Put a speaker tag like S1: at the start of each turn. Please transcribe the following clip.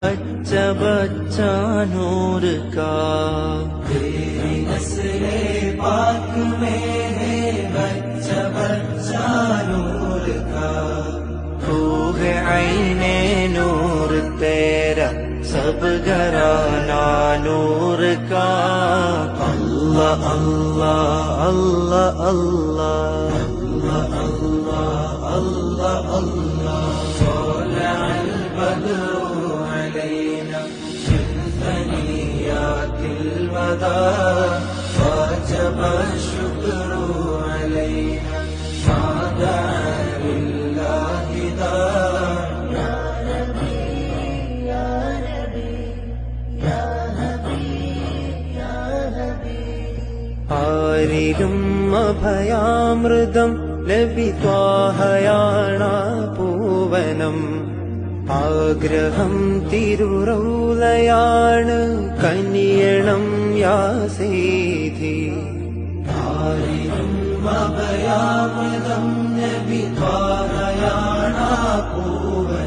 S1: बच्चा बच्चा नूर का तेरी नस्ले पाक में है बच्चा बच्चा नूर का तू है आईने नूर तेरा सब घराना नूर का अल्लाह अल्लाह अल्लाह अल्लाह अल्लाह अल्लाह अल्लाह सोलह बदर ثنيات الوداع وجب الشكر علينا ما دعا لله داع يا نبي يا نبي يا حبيب يا حبيب ആരിലും അഭയാമൃതം ലഭിത്വാഹയാണ പൂവനം ആഗ്രഹം തിരുറൗലയാണ് കനിയണം യാ സീധി ആരിലും അഭയാമൃതം നബി ത്വാഹയാണ പൂവനം